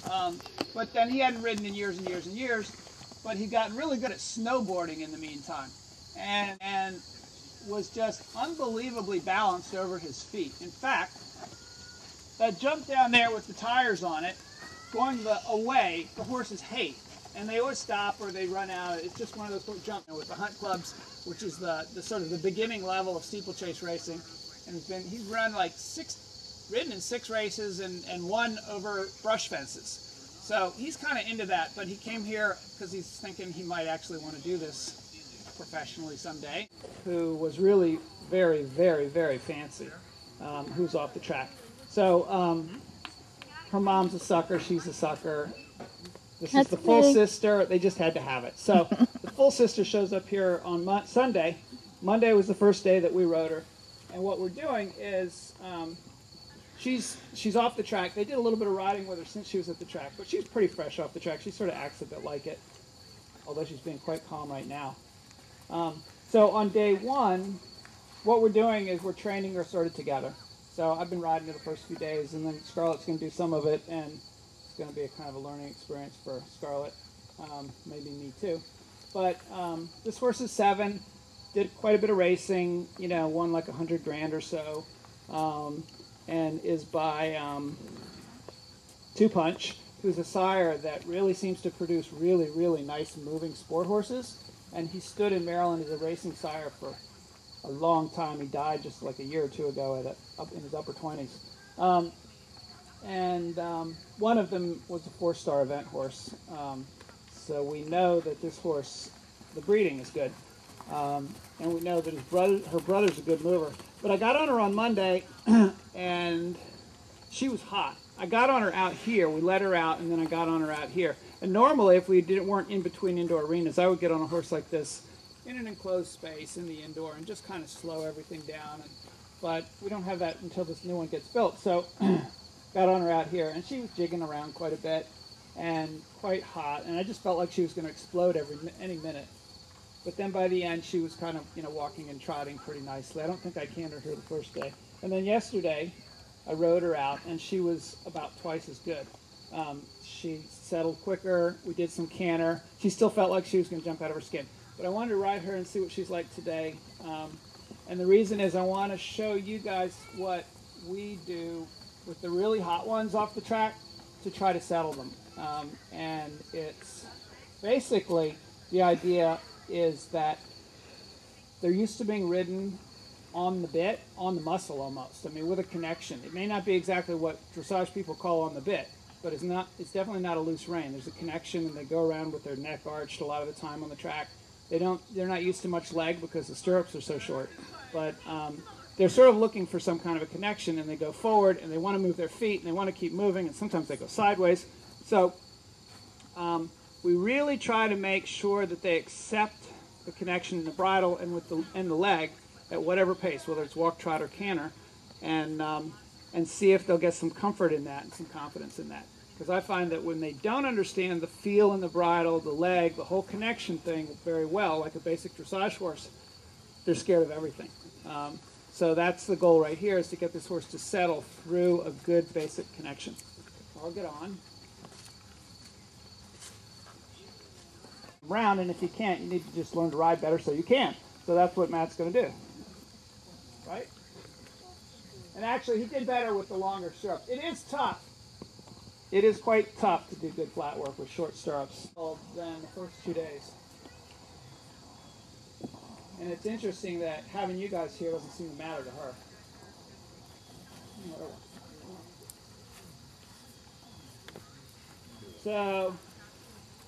But then he hadn't ridden in years and years and years, but he'd gotten really good at snowboarding in the meantime, and was just unbelievably balanced over his feet. In fact, that jump down there with the tires on it, going away, the horses hate. And they always stop or they run out. It's just one of those jumps with the hunt clubs, which is the sort of the beginning level of steeplechase racing. And he's run like ridden in 6 races and won over brush fences. So he's kind of into that, but he came here because he's thinking he might actually want to do this professionally someday. Who was really very, very, very fancy, who's off the track. So her mom's a sucker, she's a sucker. This is the full sister. They just had to have it. So the full sister shows up here on Sunday. Monday was the first day that we rode her. And what we're doing is she's off the track. They did a little bit of riding with her since she was at the track, but she's pretty fresh off the track. She sort of acts a bit like it, although she's being quite calm right now. So on day 1, what we're doing is we're training her sort of together. So I've been riding her the first few days, and then Scarlett's going to do some of it, and it's going to be a kind of a learning experience for Scarlett, maybe me too. But this horse is 7, did quite a bit of racing, you know, won like $100 grand or so, and is by Two Punch, who's a sire that really seems to produce really, really nice moving sport horses. And he stood in Maryland as a racing sire for a long time. He died just like a year or two ago in his upper 20s. One of them was a 4-star event horse. So we know that this horse, the breeding is good. And we know that her brother's a good mover. But I got on her on Monday, and she was hot. I got on her out here. We let her out, and then I got on her out here. And normally, if we weren't in between indoor arenas, I would get on a horse like this in an enclosed space in the indoor and just kind of slow everything down. But we don't have that until this new one gets built. So got on her out here, and she was jigging around quite a bit and quite hot. And I just felt like she was going to explode any minute. But then by the end, she was kind of, you know, walking and trotting pretty nicely. I don't think I cantered her the first day. And then yesterday, I rode her out, and she was about twice as good. She settled quicker. We did some canter. She still felt like she was going to jump out of her skin. But I wanted to ride her and see what she's like today. And the reason is I want to show you guys what we do with the really hot ones off the track to try to settle them. And it's basically the idea is that they're used to being ridden on the bit, on the muscle almost. I mean, with a connection. It may not be exactly what dressage people call on the bit, but it's definitely not a loose rein. There's a connection, and they go around with their neck arched a lot of the time on the track. They're not used to much leg because the stirrups are so short, but they're sort of looking for some kind of a connection, and they go forward, and they want to move their feet, and they want to keep moving, and sometimes they go sideways. So we really try to make sure that they accept the connection in the bridle and the leg at whatever pace, whether it's walk, trot, or canter, and see if they'll get some comfort in that and some confidence in that. Because I find that when they don't understand the feel in the bridle, the leg, the whole connection thing very well, like a basic dressage horse, they're scared of everything. So that's the goal right here, is to get this horse to settle through a good basic connection. I'll get on. Round, and if you can't, you need to just learn to ride better so you can. So that's what Matt's going to do. Right? And actually, he did better with the longer stirrups. It is tough. It is quite tough to do good flat work with short stirrups than the first 2 days. And it's interesting that having you guys here doesn't seem to matter to her. So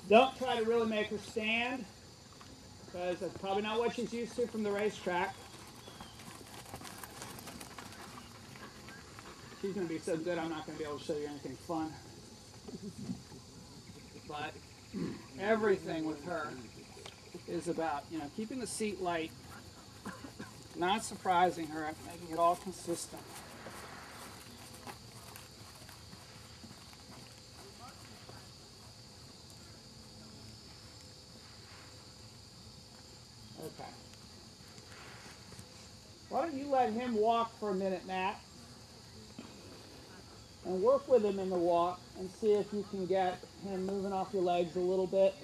don't try to really make her stand, because that's probably not what she's used to from the racetrack. She's going to be so good, I'm not going to be able to show you anything fun. But everything with her is about, you know, keeping the seat light, not surprising her, making it all consistent. Okay. Why don't you let him walk for a minute, Matt? and work with him in the walk and see if you can get him moving off your legs a little bit,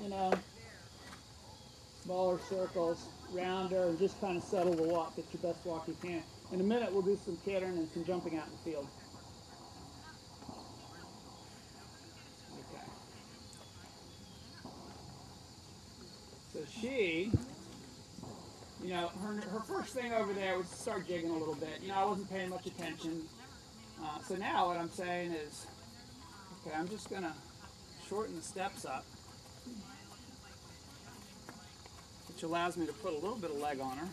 smaller circles, rounder, and just kind of settle the walk. Get your best walk you can. In a minute, we'll do some cantering and some jumping out in the field. Okay. So she, her first thing over there was to start jigging a little bit. I wasn't paying much attention. So now what I'm saying is, okay, I'm just going to shorten the steps up, which allows me to put a little bit of leg on her,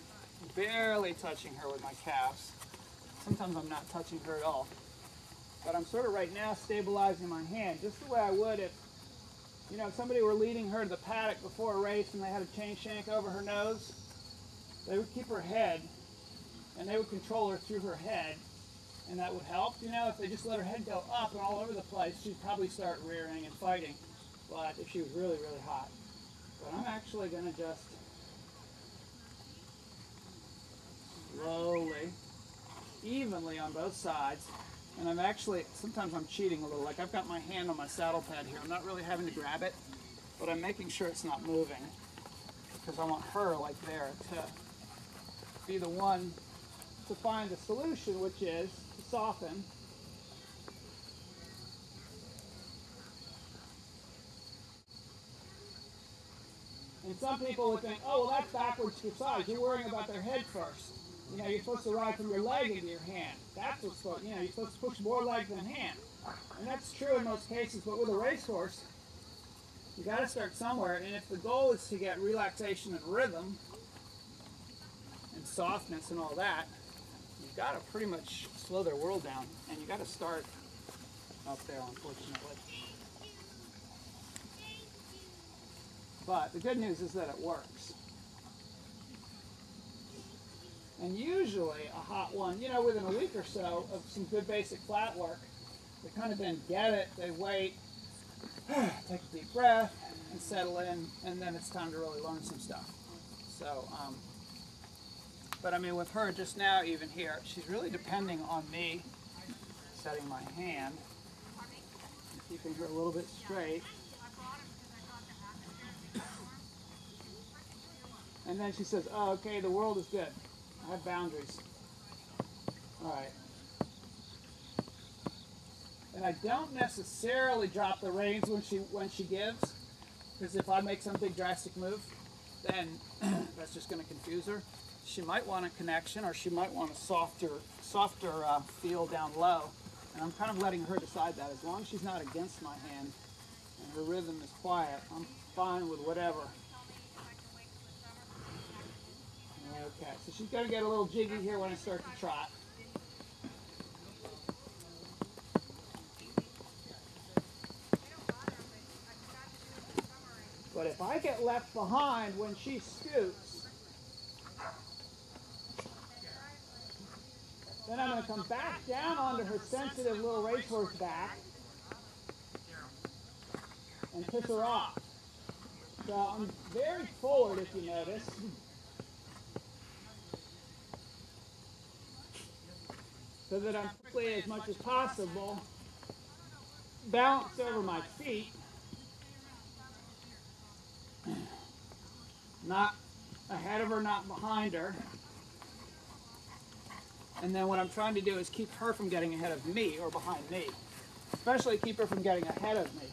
barely touching her with my calves. Sometimes I'm not touching her at all. But I'm sort of right now stabilizing my hand, just the way I would if somebody were leading her to the paddock before a race and they had a chain shank over her nose. They would keep her head, and they would control her through her head, and that would help. If they just let her head go up and all over the place, she'd probably start rearing and fighting. But if she was really, really hot. But I'm actually going to just slowly, evenly on both sides, and sometimes I'm cheating a little. Like I've got my hand on my saddle pad here. I'm not really having to grab it, but I'm making sure it's not moving because I want her like there to be the one to find the solution, which is to soften. And some people would think, oh, well, that's backwards dressage. You're worrying about their head first. You're supposed to ride from your leg into your hand. That's what's supposed, you're supposed to push more leg than hand. And that's true in most cases, but with a racehorse, you got to start somewhere. And if the goal is to get relaxation and rhythm and softness and all that, you've got to pretty much slow their world down. And you got to start up there, unfortunately. But the good news is that it works. And usually a hot one, within a week or so of some good basic flat work, they kind of then get it, they wait, take a deep breath, and settle in, and then it's time to really learn some stuff. So, but I mean, with her just now, even here, she's really depending on me setting my hand, and keeping her a little bit straight. And then she says, oh, okay, the world is good. I have boundaries. All right. And I don't necessarily drop the reins when she gives, because if I make some big drastic move, then that's just going to confuse her. She might want a connection, or she might want a softer feel down low. And I'm kind of letting her decide that. As long as she's not against my hand and her rhythm is quiet, I'm fine with whatever. Okay, so she's going to get a little jiggy here when I start to trot. But if I get left behind when she scoots, then I'm going to come back down onto her sensitive little racehorse back and piss her off. So I'm very forward, if you notice. So that I'm quickly, as much as possible, balanced over my feet, not ahead of her, not behind her. And then what I'm trying to do is keep her from getting ahead of me or behind me. Especially keep her from getting ahead of me.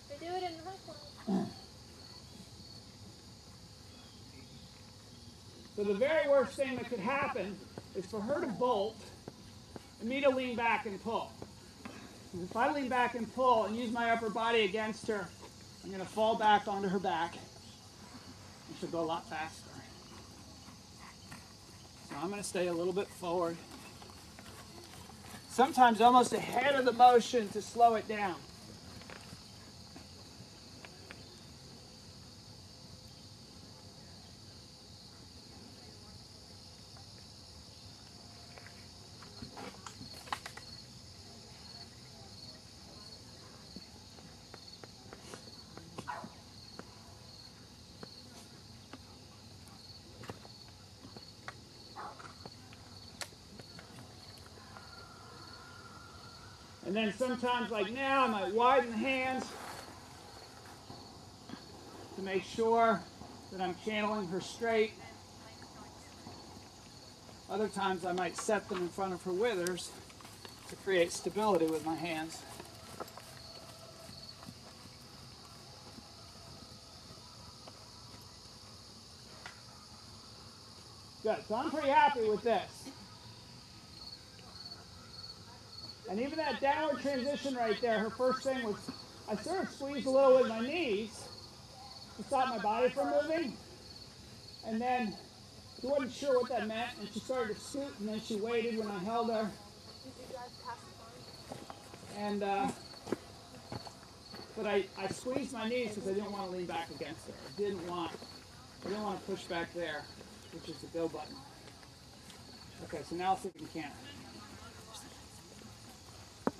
They do it in the restaurant. So the very worst thing that could happen is for her to bolt and me to lean back and pull. And if I lean back and pull and use my upper body against her, I'm going to fall back onto her back. And she'll go a lot faster. So I'm going to stay a little bit forward. Sometimes almost ahead of the motion to slow it down. And then sometimes, like now, I might widen the hands to make sure that I'm channeling her straight. Other times I might set them in front of her withers to create stability with my hands. Good, so I'm pretty happy with this. And even that downward transition right there, her first thing was, I sort of squeezed a little with my knees to stop my body from moving. And then she wasn't sure what that meant, and she started to scoot, and then she waited when I held her. And, but I squeezed my knees because I didn't want to lean back against her. I didn't want to push back there, which is the go button. Okay, so now let's see if we can canter.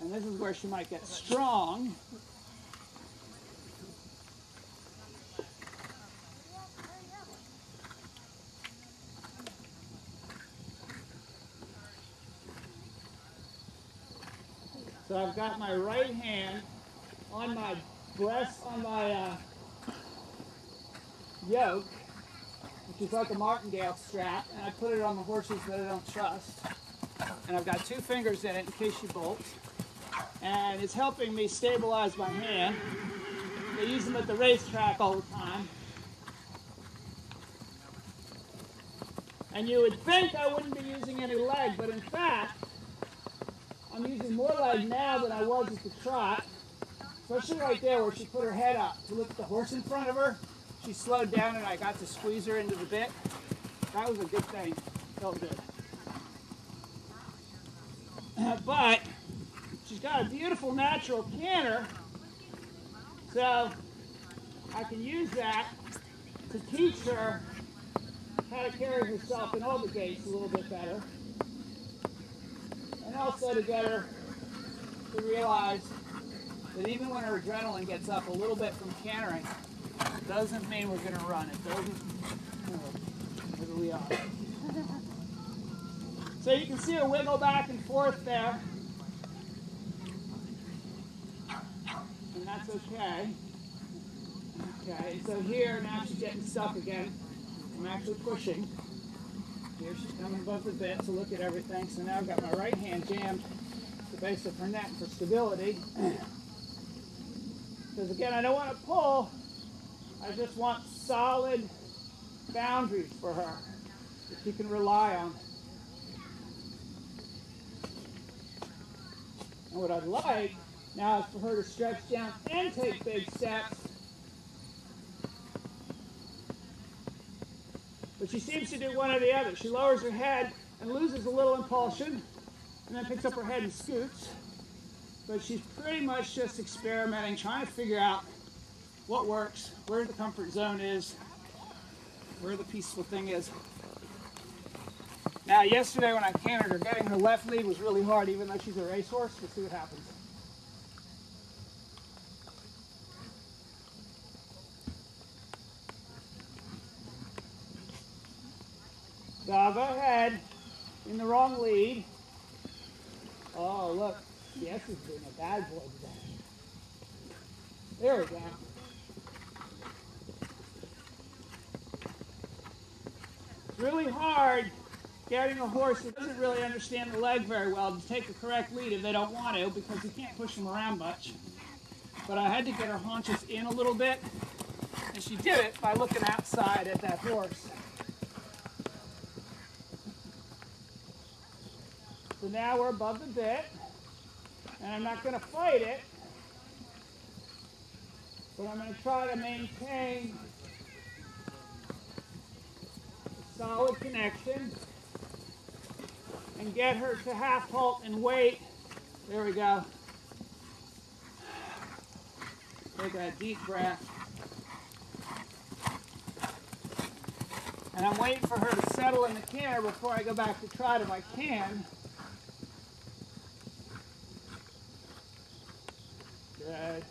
And this is where she might get strong. So I've got my right hand on my breast, on my yoke, which is like a martingale strap, and I put it on the horses that I don't trust. And I've got 2 fingers in it in case she bolts. And it's helping me stabilize my hand. They use them at the racetrack all the time. And you would think I wouldn't be using any leg, but in fact, I'm using more leg now than I was at the trot. Especially right there where she put her head up to look at the horse in front of her. She slowed down and I got to squeeze her into the bit. That was a good thing. Felt good. But she's got a beautiful natural canter, so I can use that to teach her how to carry herself in all the gaits a little bit better, and also to get her to realize that even when her adrenaline gets up a little bit from cantering, it doesn't mean we're going to run. It doesn't. Here we are. So you can see her wiggle back and forth there. And that's okay. Okay, so here now she's getting stuck again. I'm actually pushing. Here she's coming above the bit to look at everything. So now I've got my right hand jammed to the base of her neck for stability. Because again, I don't want to pull. I just want solid boundaries for her that she can rely on. And what I'd like now is for her to stretch down and take big steps. But she seems to do one or the other. She lowers her head and loses a little impulsion, and then picks up her head and scoots. But she's pretty much just experimenting, trying to figure out what works, where the comfort zone is, where the peaceful thing is. Now, yesterday when I cantered her, getting her left lead was really hard, even though she's a racehorse. We'll see what happens. So I'll go ahead in the wrong lead. Oh, look. Yes, he's being a bad boy today. There we go. It's really hard getting a horse that doesn't really understand the leg very well to take the correct lead if they don't want to, because you can't push them around much. But I had to get her haunches in a little bit, and she did it by looking outside at that horse. So now we're above the bit, and I'm not going to fight it, but I'm going to try to maintain a solid connection and get her to half halt and wait. There we go. Take a deep breath. And I'm waiting for her to settle in the canter before I go back to trot if I can. Good.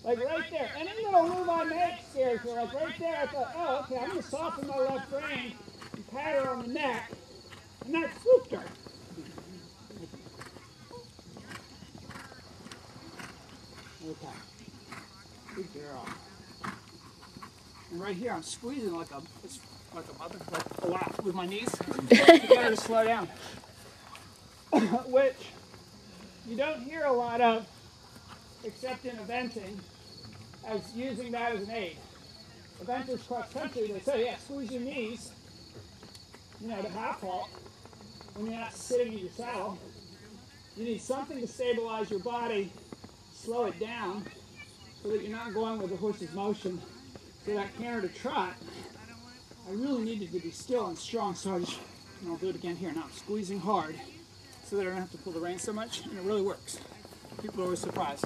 Like right there, any little move I make scares her. Like right there, I thought, oh, okay, I'm going to soften my left rein and pat her on the neck. And that spooked her. right here, I'm squeezing like a mother, like a lot with my knees to get her to slow down. Which you don't hear a lot of, except in eventing, as using that as an aid. Eventers cross country, they say, yeah, squeeze your knees, to half halt when you're not sitting in your saddle. You need something to stabilize your body, slow it down, so that you're not going with the horse's motion. So that canter to trot, I really needed to be still and strong, so and I'll do it again here. Now I'm squeezing hard so that I don't have to pull the rein so much, and it really works. People are always surprised,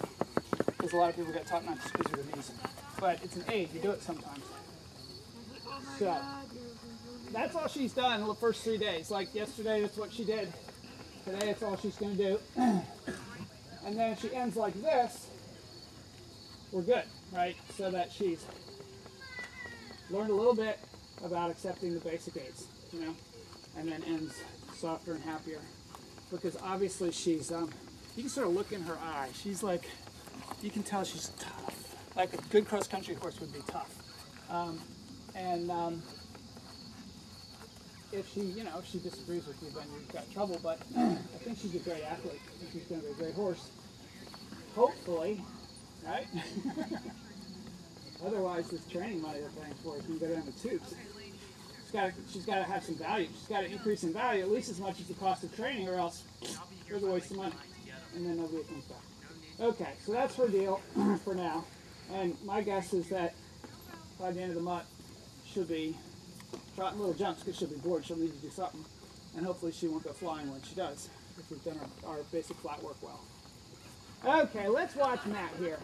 because a lot of people get taught not to squeeze with their knees. But it's an aid, you do it sometimes. So, that's all she's done the first 3 days. Like yesterday, that's what she did. Today, that's all she's going to do. And then if she ends like this, we're good, right? So that she's learned a little bit about accepting the basic aids, and then ends softer and happier. Because obviously she's, you can sort of look in her eye. She's like, you can tell she's tough. Like a good cross-country horse would be tough. If she disagrees with you, then you've got trouble. But I think she's a great athlete. I think she's going to be a great horse. Hopefully, right? Otherwise, this training money they're paying for is going to go down the tubes. She's got to have some value. She's got to increase in value at least as much as the cost of training, or else there's a waste of money, and then nobody comes back. Okay, so that's her deal for now. And my guess is that by the end of the month, she'll be trotting little jumps because she'll be bored. She'll need to do something, and hopefully she won't go flying when she does, if we've done our basic flat work well. Okay, let's watch Matt here.